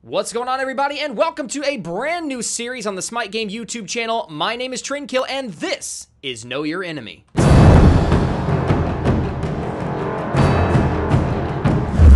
What's going on, everybody, and welcome to a brand new series on the Smite Game YouTube channel. My name is Trendkill, and this is Know Your Enemy.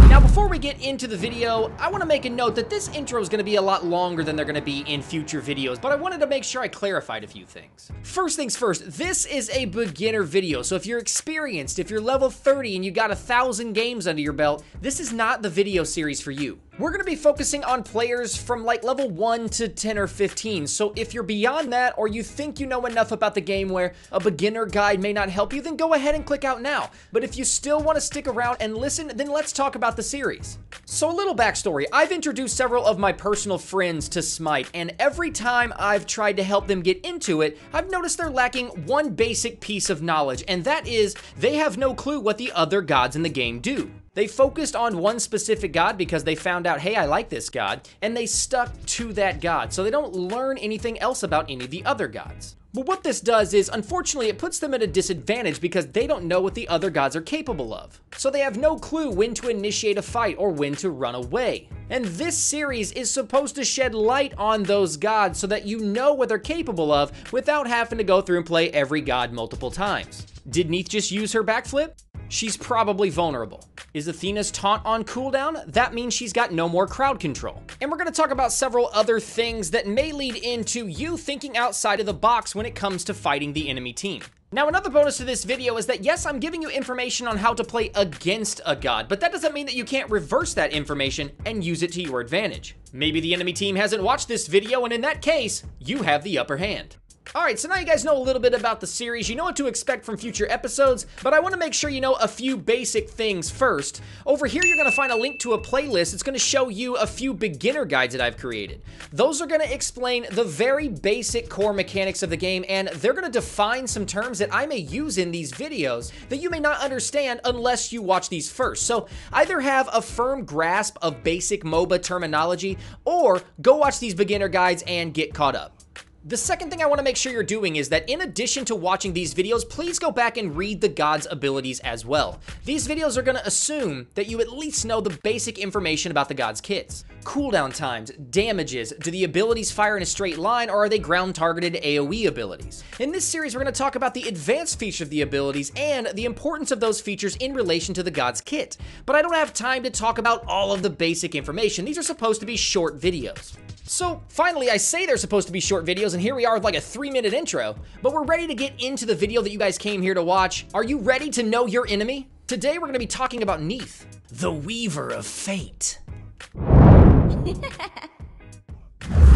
Now, before we get into the video, I want to make a note that this intro is going to be a lot longer than they're going to be in future videos, but I wanted to make sure I clarified a few things. First things first, this is a beginner video, so if you're experienced, if you're level 30 and you got 1,000 games under your belt, this is not the video series for you. We're going to be focusing on players from like level 1 to 10 or 15, so if you're beyond that or you think you know enough about the game where a beginner guide may not help you, then go ahead and click out now. But if you still want to stick around and listen, then let's talk about the series. So a little backstory, I've introduced several of my personal friends to Smite, and every time I've tried to help them get into it, I've noticed they're lacking one basic piece of knowledge, and that is they have no clue what the other gods in the game do. They focused on one specific god because they found out, hey, I like this god, and they stuck to that god, so they don't learn anything else about any of the other gods. But what this does is, unfortunately, it puts them at a disadvantage because they don't know what the other gods are capable of. So they have no clue when to initiate a fight or when to run away. And this series is supposed to shed light on those gods so that you know what they're capable of without having to go through and play every god multiple times. Did Neith just use her backflip? She's probably vulnerable. Is Athena's taunt on cooldown? That means she's got no more crowd control. And we're gonna talk about several other things that may lead into you thinking outside of the box when it comes to fighting the enemy team. Now, another bonus to this video is that yes, I'm giving you information on how to play against a god, but that doesn't mean that you can't reverse that information and use it to your advantage. Maybe the enemy team hasn't watched this video, and in that case, you have the upper hand. Alright, so now you guys know a little bit about the series, you know what to expect from future episodes, but I want to make sure you know a few basic things first. Over here you're going to find a link to a playlist. It's going to show you a few beginner guides that I've created. Those are going to explain the very basic core mechanics of the game, and they're going to define some terms that I may use in these videos that you may not understand unless you watch these first. So either have a firm grasp of basic MOBA terminology, or go watch these beginner guides and get caught up. The second thing I want to make sure you're doing is that in addition to watching these videos, please go back and read the god's abilities as well. These videos are going to assume that you at least know the basic information about the god's kits. Cooldown times, damages, do the abilities fire in a straight line or are they ground targeted AoE abilities? In this series, we're going to talk about the advanced feature of the abilities and the importance of those features in relation to the god's kit. But I don't have time to talk about all of the basic information. These are supposed to be short videos. So finally, I say they're supposed to be short videos, and here we are with like a 3-minute intro, but we're ready to get into the video that you guys came here to watch. Are you ready to know your enemy? Today, we're gonna be talking about Neith, the Weaver of Fate.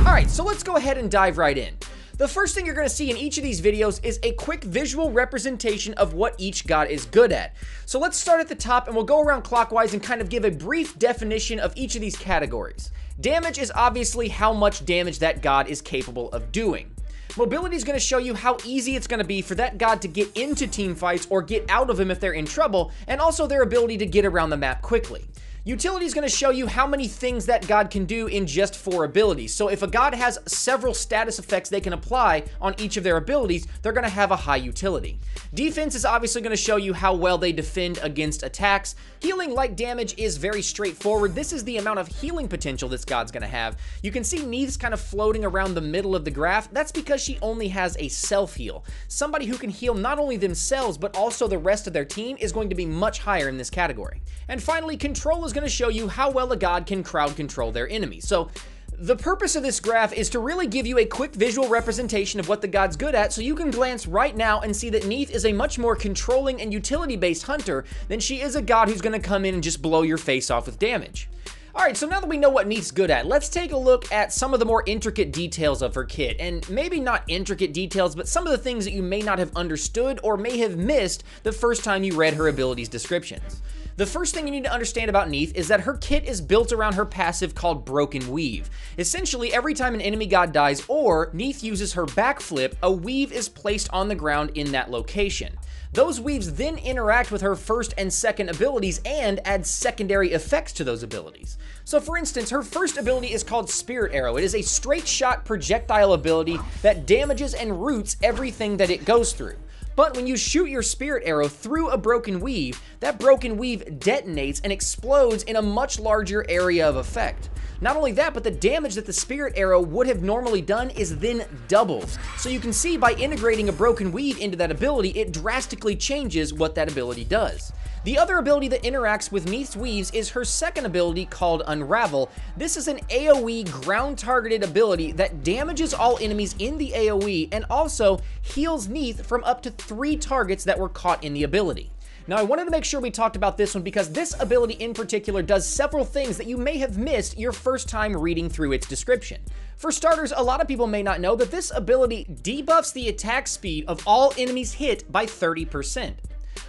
All right, so let's go ahead and dive right in. The first thing you're going to see in each of these videos is a quick visual representation of what each god is good at. So let's start at the top and we'll go around clockwise and kind of give a brief definition of each of these categories. Damage is obviously how much damage that god is capable of doing. Mobility is going to show you how easy it's going to be for that god to get into team fights or get out of them if they're in trouble, and also their ability to get around the map quickly. Utility is going to show you how many things that god can do in just 4 abilities. So if a god has several status effects they can apply on each of their abilities, they're going to have a high utility. Defense is obviously going to show you how well they defend against attacks. Healing, like damage, is very straightforward. This is the amount of healing potential this god's going to have. You can see Neith's kind of floating around the middle of the graph. That's because she only has a self-heal. Somebody who can heal not only themselves, but also the rest of their team is going to be much higher in this category. And finally, control is going to show you how well a god can crowd control their enemies. So the purpose of this graph is to really give you a quick visual representation of what the god's good at, so you can glance right now and see that Neith is a much more controlling and utility-based hunter than she is a god who's going to come in and just blow your face off with damage. Alright, so now that we know what Neith's good at, let's take a look at some of the more intricate details of her kit. And maybe not intricate details, but some of the things that you may not have understood or may have missed the first time you read her abilities descriptions. The first thing you need to understand about Neith is that her kit is built around her passive called Broken Weave. Essentially, every time an enemy god dies or Neith uses her backflip, a weave is placed on the ground in that location. Those weaves then interact with her first and second abilities and add secondary effects to those abilities. So for instance, her first ability is called Spirit Arrow. It is a straight shot projectile ability that damages and roots everything that it goes through. But when you shoot your spirit arrow through a broken weave, that broken weave detonates and explodes in a much larger area of effect. Not only that, but the damage that the spirit arrow would have normally done is then doubled. So you can see by integrating a broken weave into that ability, it drastically changes what that ability does. The other ability that interacts with Neith's weaves is her second ability called Unravel. This is an AoE ground-targeted ability that damages all enemies in the AoE and also heals Neith from up to 3 targets that were caught in the ability. Now, I wanted to make sure we talked about this one because this ability in particular does several things that you may have missed your first time reading through its description. For starters, a lot of people may not know that this ability debuffs the attack speed of all enemies hit by 30%.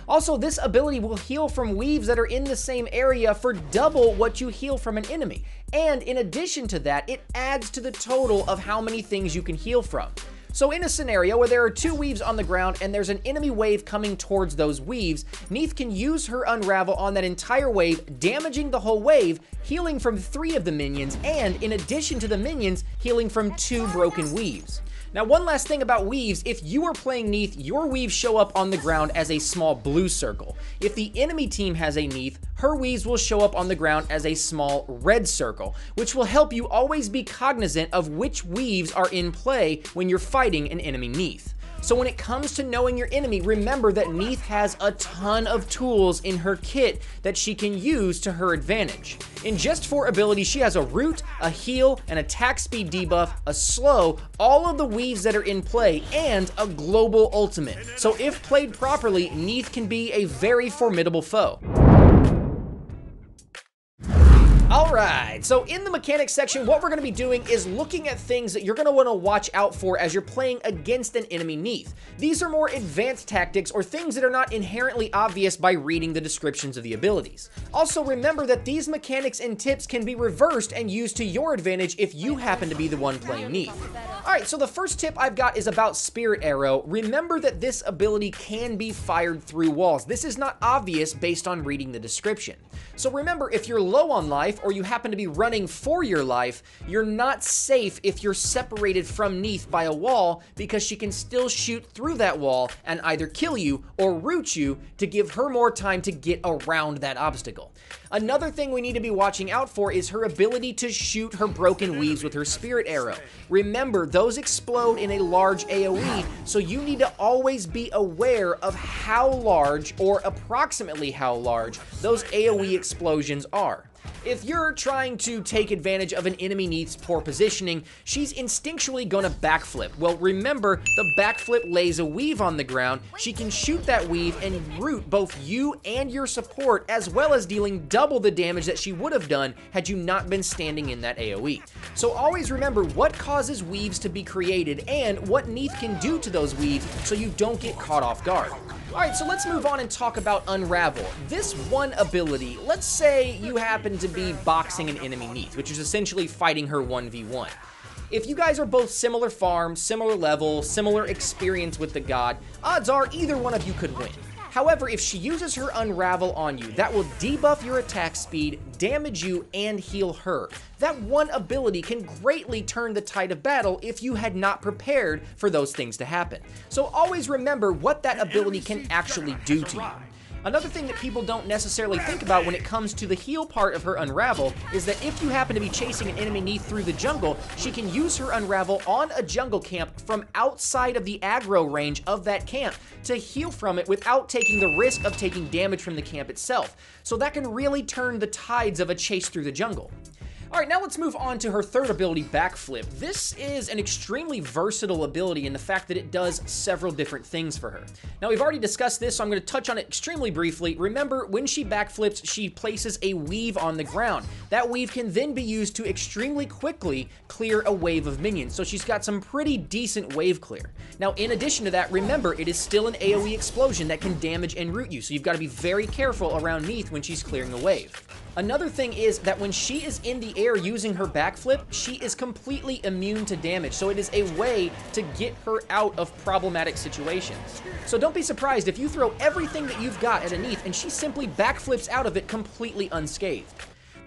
Also, this ability will heal from weaves that are in the same area for double what you heal from an enemy. And in addition to that, it adds to the total of how many things you can heal from. So in a scenario where there are 2 weaves on the ground and there's an enemy wave coming towards those weaves, Neith can use her Unravel on that entire wave, damaging the whole wave, healing from 3 of the minions, and in addition to the minions, healing from 2 broken weaves. Now, one last thing about weaves, if you are playing Neith, your weaves show up on the ground as a small blue circle. If the enemy team has a Neith, her weaves will show up on the ground as a small red circle, which will help you always be cognizant of which weaves are in play when you're fighting an enemy Neith. So when it comes to knowing your enemy, remember that Neith has a ton of tools in her kit that she can use to her advantage. In just 4 abilities, she has a root, a heal, an attack speed debuff, a slow, all of the weaves that are in play, and a global ultimate. So if played properly, Neith can be a very formidable foe. Alright, so in the mechanics section, what we're going to be doing is looking at things that you're going to want to watch out for as you're playing against an enemy Neith. These are more advanced tactics or things that are not inherently obvious by reading the descriptions of the abilities. Also, remember that these mechanics and tips can be reversed and used to your advantage if you happen to be the one playing Neith. Alright, so the first tip I've got is about Spirit Arrow. Remember that this ability can be fired through walls. This is not obvious based on reading the description. So remember, if you're low on life or you happen to be running for your life, you're not safe if you're separated from Neith by a wall because she can still shoot through that wall and either kill you or root you to give her more time to get around that obstacle. Another thing we need to be watching out for is her ability to shoot her broken weaves with her Spirit Arrow. Remember, those explode in a large AoE, so you need to always be aware of how large or approximately how large those AoE explosions are. If you're trying to take advantage of an enemy Neith's poor positioning, she's instinctually gonna backflip. Well, remember, the backflip lays a weave on the ground. She can shoot that weave and root both you and your support, as well as dealing double the damage that she would have done had you not been standing in that AoE. So always remember what causes weaves to be created and what Neith can do to those weaves so you don't get caught off guard. Alright, so let's move on and talk about Unravel. This one ability, let's say you happen to be boxing an enemy Neith, which is essentially fighting her 1v1. If you guys are both similar farm, similar level, similar experience with the god, odds are either one of you could win. However, if she uses her Unravel on you, that will debuff your attack speed, damage you, and heal her. That one ability can greatly turn the tide of battle if you had not prepared for those things to happen. So always remember what that ability can actually do to you. Another thing that people don't necessarily think about when it comes to the heal part of her Unravel is that if you happen to be chasing an enemy Neith through the jungle, she can use her Unravel on a jungle camp from outside of the aggro range of that camp to heal from it without taking the risk of taking damage from the camp itself. So that can really turn the tides of a chase through the jungle. Alright, now let's move on to her third ability, Backflip. This is an extremely versatile ability in the fact that it does several different things for her. Now, we've already discussed this, so I'm going to touch on it extremely briefly. Remember, when she backflips, she places a weave on the ground. That weave can then be used to extremely quickly clear a wave of minions, so she's got some pretty decent wave clear. Now, in addition to that, remember, it is still an AoE explosion that can damage and root you, so you've got to be very careful around Neith when she's clearing a wave. Another thing is that when she is in the air using her backflip, she is completely immune to damage, so it is a way to get her out of problematic situations. So don't be surprised if you throw everything that you've got at a Neith and she simply backflips out of it completely unscathed.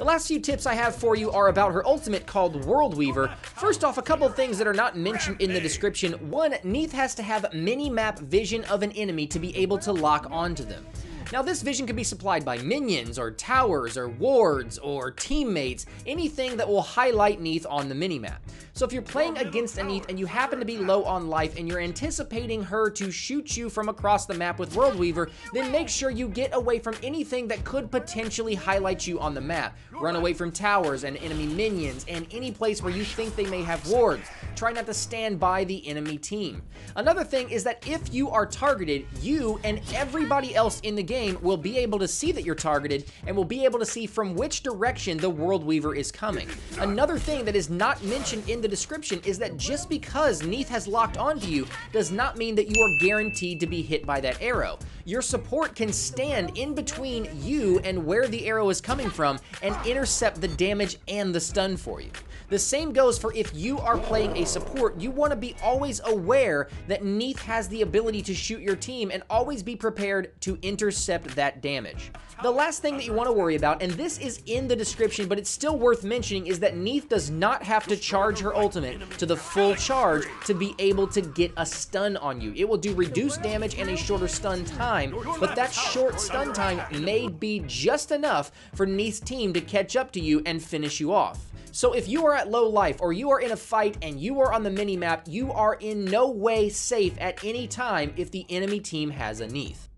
The last few tips I have for you are about her ultimate called World Weaver. First off, a couple of things that are not mentioned in the description. One, Neith has to have mini-map vision of an enemy to be able to lock onto them. Now, this vision can be supplied by minions, or towers, or wards, or teammates, anything that will highlight Neith on the minimap. So if you're playing against a Neith and you happen to be low on life and you're anticipating her to shoot you from across the map with World Weaver, then make sure you get away from anything that could potentially highlight you on the map. Run away from towers and enemy minions and any place where you think they may have wards. Try not to stand by the enemy team. Another thing is that if you are targeted, you and everybody else in the game will be able to see that you're targeted and will be able to see from which direction the World Weaver is coming. Another thing that is not mentioned in the description is that just because Neith has locked onto you does not mean that you are guaranteed to be hit by that arrow. Your support can stand in between you and where the arrow is coming from and intercept the damage and the stun for you. The same goes for if you are playing a support. You want to be always aware that Neith has the ability to shoot your team and always be prepared to intercept that damage. The last thing that you want to worry about, and this is in the description but it's still worth mentioning, is that Neith does not have to charge her ultimate to the full charge to be able to get a stun on you. It will do reduced damage and a shorter stun time, but that short stun time may be just enough for Neith's team to catch up to you and finish you off. So if you are at low life or you are in a fight and you are on the minimap, you are in no way safe at any time if the enemy team has a Neith.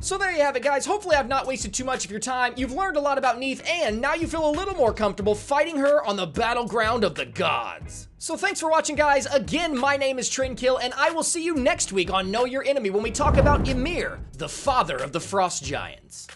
So there you have it, guys. Hopefully I've not wasted too much of your time. You've learned a lot about Neith, and now you feel a little more comfortable fighting her on the battleground of the gods. So thanks for watching, guys. Again, my name is Trendkill, and I will see you next week on Know Your Enemy when we talk about Ymir, the father of the Frost Giants.